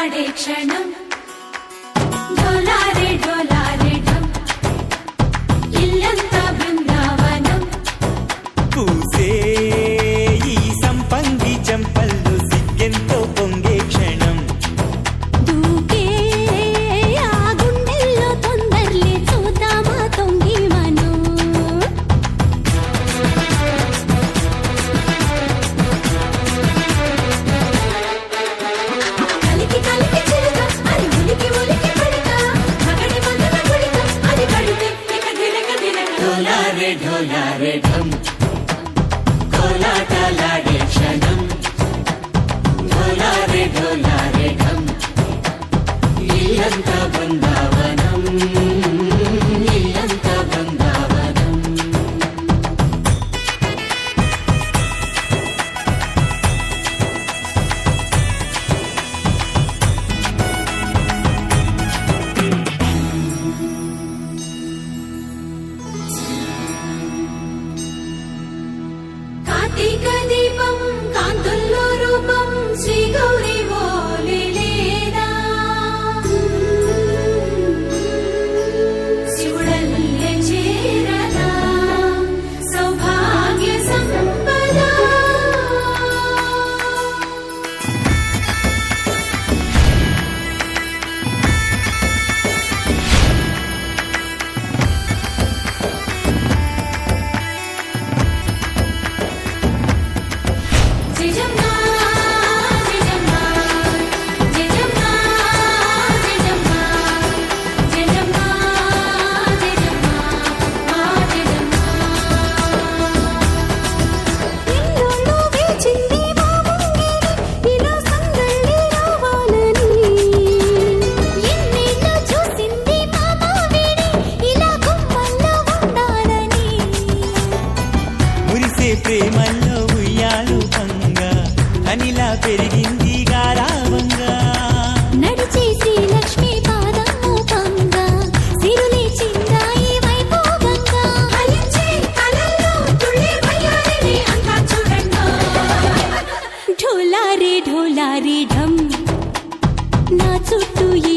ढोलारे क्षणं ढोलारे ढोलारे ढम इल्लंता बृंदावनं पूसे ఈ సంపంగి చెంపల్లో సిగ్గెంతో పొంగే క్షణం దూకే ఆ గుండెల్లో తొందర్లే చూద్దామా తొంగి మనం కలికి కలికి చిలుక అది ఉలికి ఉలికి పడక మగడి మగన గుడిక అది కడితే ఇక దినక దినక ढोलारे ढोलारे ढम కోలాటలాడే క్షణం ढोलारे ढोलारे ढम ఇల్లంతా బృందావనం ఇల్లంతా బృందావనం కార్తీక దీపం కాంతుల్లో రూపం శ్రీ గౌరీ ఓలే లేదా శివుడల్లే చేరదా సౌభాగ్య సంపద జయజమ్మా జయజమ్మా జయజమ్మా జయజమ్మా జయజమ్మా జయజమ్మా మా జయజమ్మా ఇల్లులో వేచింది మా ముంగిడి ఇలా సందడి రావాలని ఎన్నేళ్ళు చూసింది మా మావిడి ఇలా గుమ్మల్లో ఉండాలని మురిసే ప్రేమల్లో ఉయ్యాలు పంగా అనిలా పెరిగింది గారావంగా నడిచే శ్రీలక్ష్మి పాదము పంగా సిరులే చిందాయి వైభోగంగా ఫలించే కలల్లో తుళ్ళే వయ్యారిని అంతా చూడండి ఢోలారే ఢోలారే ఢమ్ నా చుట్టూ ఈ